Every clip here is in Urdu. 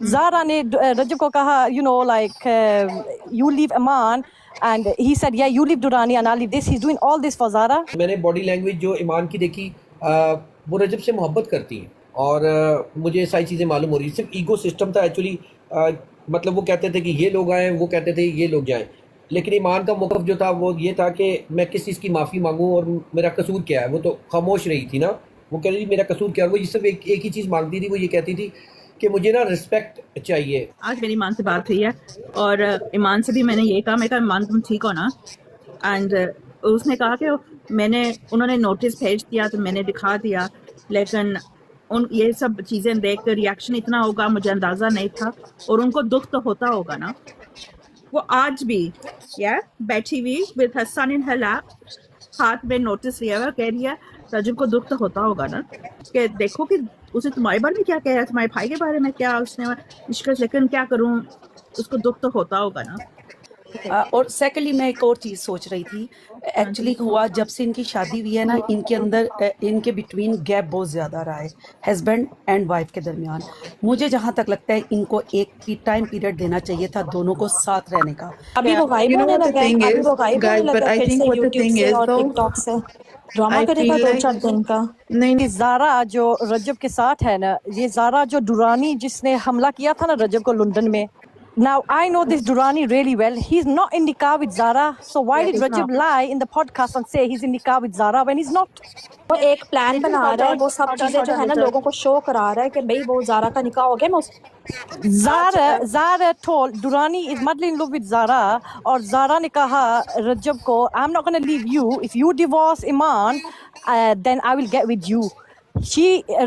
Zara نے رجب کو کہا you know like you leave Iman and he said yeah you leave Durrani and I'll leave this. He's doing all this for Zara. میں نے باڈی لینگویج جو ایمان کی دیکھی وہ رجب سے محبت کرتی ہیں اور مجھے ساری چیزیں معلوم ہو رہی صرف ایگو سسٹم تھا ایکچولی. مطلب وہ کہتے تھے کہ یہ لوگ آئیں, وہ کہتے تھے یہ لوگ جائیں, لیکن ایمان کا موقف جو تھا وہ یہ تھا کہ میں کس چیز کی معافی مانگوں اور میرا قصور کیا ہے. وہ تو خاموش رہی تھی نا, وہ کہہ رہی تھی میرا قصور کیا ہے. وہ صرف ایک ہی چیز مانگتی تھی, وہ یہ کہتی تھی کہ مجھے نا رسپیکٹ چاہیے. آج میری ایمان سے بات ہوئی ہے اور ایمان سے بھی میں نے یہ کہا, میں کہا ایمان تم ٹھیک ہو نا, اینڈ اس نے کہا کہ انہوں نے نوٹس بھیج دیا تو میں نے دکھا دیا, لیکن یہ سب چیزیں دیکھ کر ریئیکشن اتنا ہوگا مجھے اندازہ نہیں تھا, اور ان کو دکھ تو ہوتا ہوگا نا. وہ آج بھی بیٹھی ہوئی with her son in her lap, ہاتھ میں نوٹس لیا ہوا, کہہ رہی ہے رجب کو دکھ تو ہوتا ہوگا نا کہ دیکھو کہ اسے تمہارے بارے میں کیا کہہ رہا ہے, تمہارے بھائی کے بارے میں کیا اس نے مشکل, لیکن کیا کروں, اس کو دکھ تو ہوتا ہوگا نا. اور سیکنڈلی میں ایک اور چیز سوچ رہی تھی, ایکچولی ہوا جب سے ان کی شادی ہوئی ہے نا, ان کے اندر ان کے بٹوین گیپ بہت زیادہ رہا ہے ہسبینڈ اینڈ وائف کے درمیان. مجھے جہاں تک لگتا ہے ان کو ایک ٹائم پیریڈ دینا چاہیے تھا دونوں کو ساتھ رہنے کا. ابھی وہ غائب ہونے لگا ہے, ابھی وہ غائب ہونے لگا ہے پھر سے یوٹیوب سے اور ٹک ٹاک سے. ڈرامہ کرے گا 2-4 دن کا. نہیں زارا جو رجب کے ساتھ ہے نا, یہ زارا جو ڈورانی جس نے حملہ کیا تھا نا رجب کو لندن میں. Now I know this Durrani really well. He's not in nikah with Zara. So why did Rajab lie in the podcast and say he's in nikah with Zara when he's not? وہ ایک پلان بنا رہا ہے, وہ سب چیزیں جو ہے نا لوگوں کو شو کرا رہا ہے کہ بھئی وہ زارا کا نکاح ہو گیا. میں Zara told Durrani is madly in love with Zara, اور Zara نے کہا رجب کو I'm not going to leave you. If you divorce Iman, then I will get with you.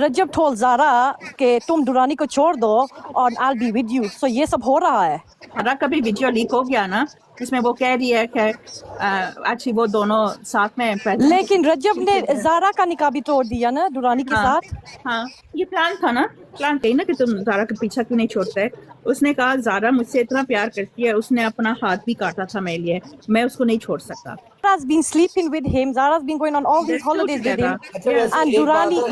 Recep told Zara کہ تم Durrani کو چھوڑ دو اور I'll be with you. So یہ سب ہو رہا ہے. ہمارا کبھی ویڈیو لیک ہو گیا نا جس میں وہ کہہ رہی ہے کہ ایکچولی وہ دونوں ساتھ میں, لیکن رجب نے زارا کا نکاح بھی توڑ دیا نا Durrani کے ساتھ. ہاں یہ پلان تھا نا, پلان تھی نا کہ تم زارا کا پیچھا کیوں نہیں چھوڑتے. اس نے کہا زارا مجھ سے اتنا پیار کرتی ہے, اس نے اپنا haath بھی کاٹا تھا میرے لیے, میں اس کو نہیں چھوڑ سکتا. Zara's been sleeping with him. Zara's been going on all these holidays with him. And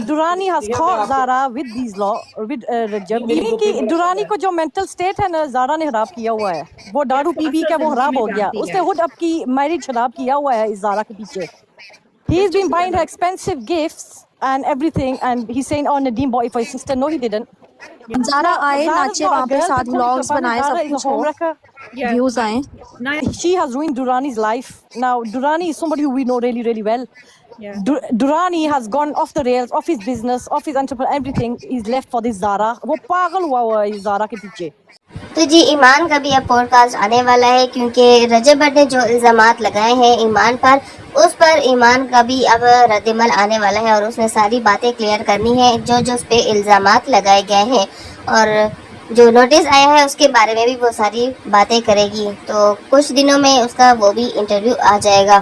Durrani has caught Zara with Rajab. Durrani کو جو mental state ہے نا Zara نے خراب کیا ہوا ہے. وہ دارو پی پی کے وہ خراب ہو گیا. اس نے خود اب کی میرج خراب کیا ہوا ہے اس Zara کے پیچھے. He's been buying her expensive gifts and everything, and he's saying oh Nadeem bought it for his sister. No he didn't. زارا آئے ناچے وہاں پہ ساتھ vlogs بنائے, سب کچھ ہو, ویوز آئیں. She has ruined Durrani's life. Now Durrani is somebody who we know really really well. Durrani has gone off the rails, off his business, off his entrepreneur, everything. He's left for this Zara. وہ پاگل ہوا ہوا ہے اس Zara کے پیچھے. تو جی ایمان کا بھی اب پوڈ کاسٹ آنے والا ہے, کیونکہ رجب بٹ نے جو الزامات لگائے ہیں ایمان پر, اس پر ایمان کا بھی اب رد عمل آنے والا ہے, اور اس نے ساری باتیں کلیئر کرنی ہے جو اس پہ الزامات لگائے گئے ہیں, اور جو نوٹس آیا ہے اس کے بارے میں بھی وہ ساری باتیں کرے گی. تو کچھ دنوں میں اس کا وہ بھی انٹرویو آ جائے گا.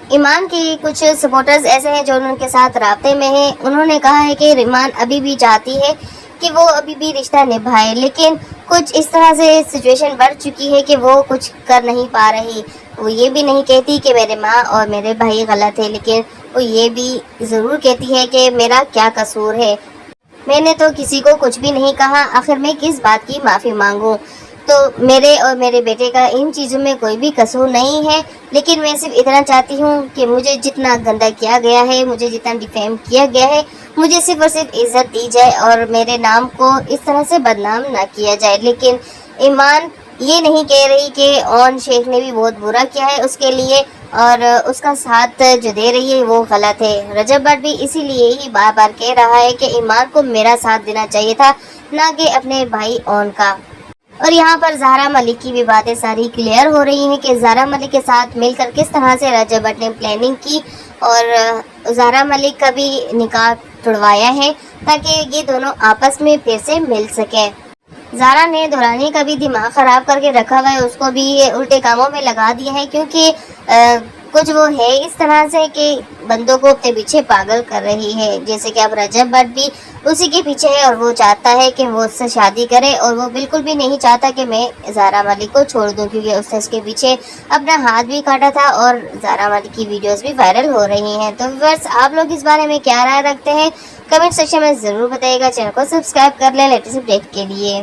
ایمان کی کچھ سپورٹرز ایسے ہیں جو ان کے ساتھ رابطے میں ہیں. انہوں نے کہا ہے کہ ایمان ابھی بھی چاہتی ہے کہ وہ ابھی بھی رشتہ نبھائے, لیکن کچھ اس طرح سے سچویشن بڑھ چکی ہے کہ وہ کچھ کر نہیں پا رہی. وہ یہ بھی نہیں کہتی کہ میرے ماں اور میرے بھائی غلط ہے, لیکن وہ یہ بھی ضرور کہتی ہے کہ میرا کیا قصور ہے, میں نے تو کسی کو کچھ بھی نہیں کہا, آخر میں کس بات کی معافی مانگوں. تو میرے اور میرے بیٹے کا ان چیزوں میں کوئی بھی قصور نہیں ہے, لیکن میں صرف اتنا چاہتی ہوں کہ مجھے جتنا گندا کیا گیا ہے, مجھے جتنا ڈیفیم کیا گیا ہے, مجھے صرف اور صرف عزت دی جائے اور میرے نام کو اس طرح سے بدنام نہ کیا جائے. لیکن ایمان یہ نہیں کہہ رہی کہ اون شیخ نے بھی بہت برا کیا ہے اس کے لیے, اور اس کا ساتھ جو دے رہی ہے وہ غلط ہے. رجب بٹ بھی اسی لیے ہی بار بار کہہ رہا ہے کہ ایمان کو میرا ساتھ دینا چاہیے تھا, نہ کہ اپنے بھائی اون کا. اور یہاں پر زہرا ملک کی بھی باتیں ساری کلیئر ہو رہی ہیں کہ زہرا ملک کے ساتھ مل کر کس طرح سے رجب بٹ نے پلاننگ کی, اور زہرا ملک کا بھی نکاح توڑوایا ہے تاکہ یہ دونوں آپس میں پھر سے مل سکیں. زارا نے دورانی کا بھی دماغ خراب کر کے رکھا ہوا ہے, اس کو بھی الٹے کاموں میں لگا دیا ہے, کیونکہ کچھ وہ ہے اس طرح سے کہ بندوں کو اپنے پیچھے پاگل کر رہی ہے. جیسے کہ اب رجب بٹ بھی اسی کے پیچھے ہے, اور وہ چاہتا ہے کہ وہ اس سے شادی کرے, اور وہ بالکل بھی نہیں چاہتا کہ میں زارا ملک کو چھوڑ دوں, کیونکہ اس نے اس کے پیچھے اپنا ہاتھ بھی کاٹا تھا, اور زارا ملک کی ویڈیوز بھی وائرل ہو رہی ہیں. تو ویورز آپ لوگ اس بارے میں کیا رائے رکھتے ہیں, کمنٹ سیکشن میں ضرور بتائیے گا. چینل کو سبسکرائب کر لیں لیٹسٹ اپڈیٹ کے لیے.